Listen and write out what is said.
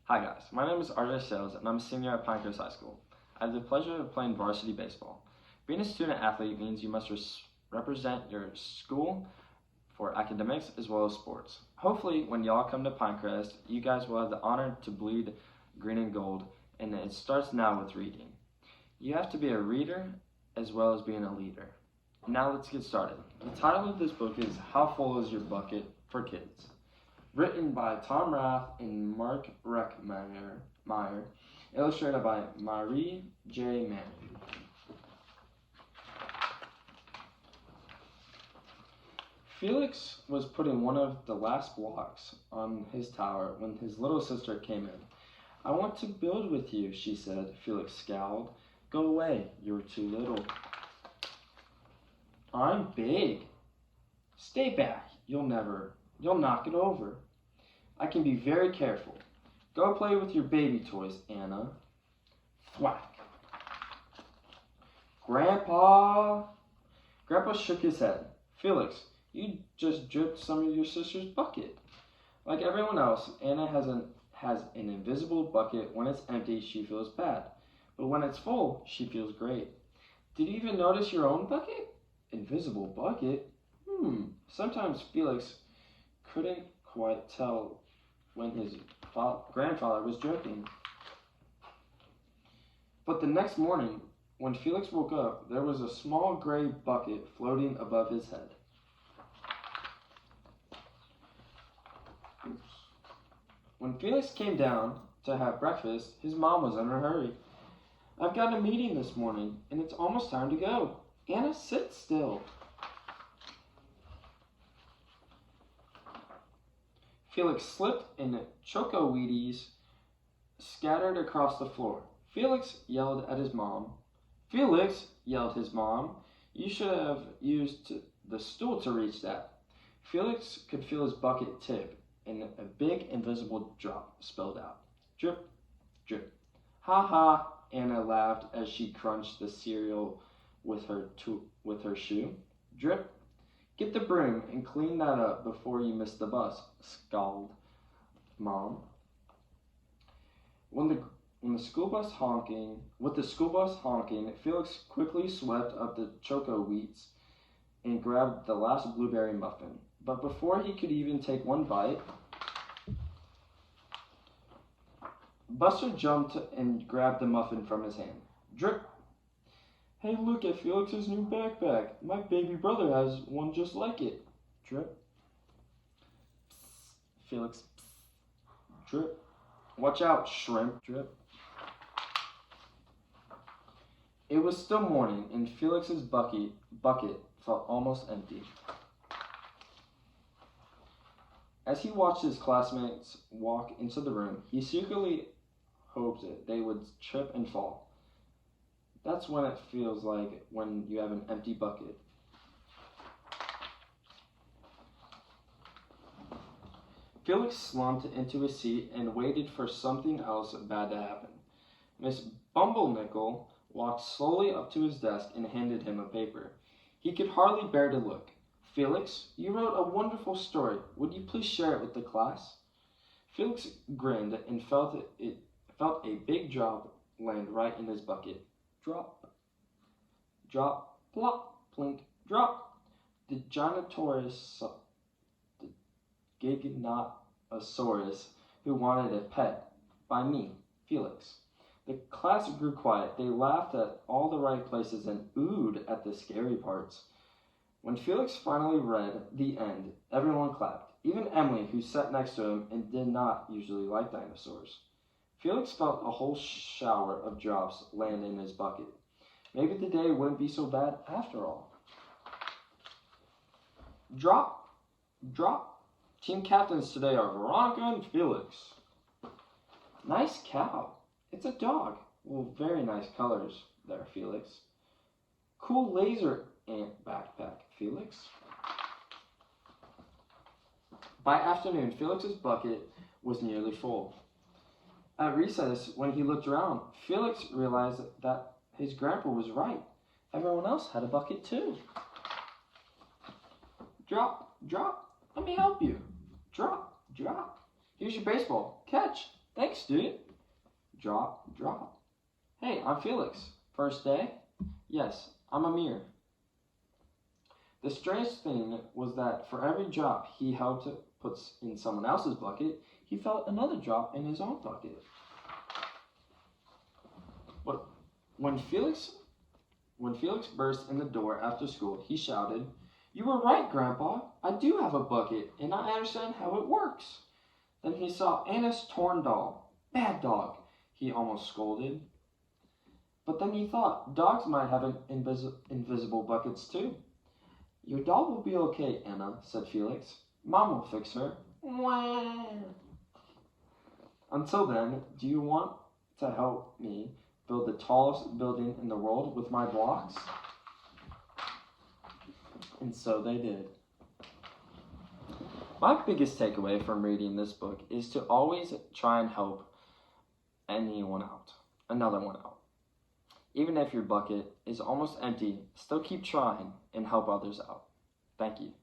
Hi guys, my name is RJ Sales and I'm a senior at Pinecrest High School. I have the pleasure of playing varsity baseball. Being a student athlete means you must represent your school for academics as well as sports. Hopefully when y'all come to Pinecrest, you guys will have the honor to bleed green and gold, and it starts now with reading. You have to be a reader as well as being a leader. Now let's get started. The title of this book is How Full Is Your Bucket for Kids? Written by Tom Rath and Mark Reckmeyer, illustrated by Marie J. Manning. Felix was putting one of the last blocks on his tower when his little sister came in. "I want to build with you," she said. Felix scowled. "Go away, you're too little." "I'm big." "Stay back, you'll knock it over." "I can be very careful. Go play with your baby toys, Anna." Thwack. Grandpa shook his head. "Felix, you just dripped some of your sister's bucket." Like everyone else, Anna has an invisible bucket. When it's empty, she feels bad. But when it's full, she feels great. "Did you even notice your own bucket?" "Invisible bucket? Sometimes Felix couldn't quite tell when his grandfather was joking. But the next morning, when Felix woke up, there was a small gray bucket floating above his head. When Felix came down to have breakfast, his mom was in a hurry. "I've got a meeting this morning, and it's almost time to go." "Anna, sit still." Felix slipped and Choco Wheaties scattered across the floor. "Felix," yelled his mom. "Felix," yelled his mom, "you should have used the stool to reach that." Felix could feel his bucket tip, and a big invisible drop spilled out. Drip, drip. "Ha ha," Anna laughed as she crunched the cereal with her shoe. Drip. "Get the broom and clean that up before you miss the bus," scowled Mom. With the school bus honking, Felix quickly swept up the Choco Wheats and grabbed the last blueberry muffin. But before he could even take one bite, Buster jumped and grabbed the muffin from his hand. Drip. "Hey, look at Felix's new backpack. My baby brother has one just like it." Drip. Psst. Felix. Psst. Drip. "Watch out, shrimp." Drip. It was still morning, and Felix's bucket felt almost empty. As he watched his classmates walk into the room, he secretly hoped that they would trip and fall. That's what it feels like when you have an empty bucket. Felix slumped into his seat and waited for something else bad to happen. Miss Bumblenickel walked slowly up to his desk and handed him a paper. He could hardly bear to look. "Felix, you wrote a wonderful story. Would you please share it with the class?" Felix grinned and felt a big drop land right in his bucket. Drop, drop, plop, plink, drop. The Giganotosaurus who wanted a pet, by me, Felix. The class grew quiet. They laughed at all the right places and oohed at the scary parts. When Felix finally read the end, everyone clapped, even Emily, who sat next to him and did not usually like dinosaurs. Felix felt a whole shower of drops land in his bucket. Maybe the day wouldn't be so bad after all. Drop, drop. Team captains today are Veronica and Felix. "Nice cow." "It's a dog." "Well, very nice colors there, Felix." "Cool laser ant backpack, Felix." By afternoon, Felix's bucket was nearly full. At recess, when he looked around, Felix realized that his grandpa was right. Everyone else had a bucket too. "Drop, drop. Let me help you." "Drop, drop. Here's your baseball. Catch." Thanks, dude. Drop, drop. Hey, I'm Felix. First day? Yes, I'm Amir. The strange thing was that for every drop he helped put in someone else's bucket, he felt another drop in his own bucket. But when Felix burst in the door after school, he shouted, "You were right, Grandpa. I do have a bucket, and I understand how it works." Then he saw Anna's torn doll. "Bad dog," he almost scolded. But then he thought, dogs might have invisible buckets too. "Your doll will be okay, Anna," said Felix. "Mom will fix her." Wah. Until then, do you want to help me build the tallest building in the world with my blocks? And so they did. My biggest takeaway from reading this book is to always try and help another one out. Even if your bucket is almost empty, still keep trying and help others out. Thank you.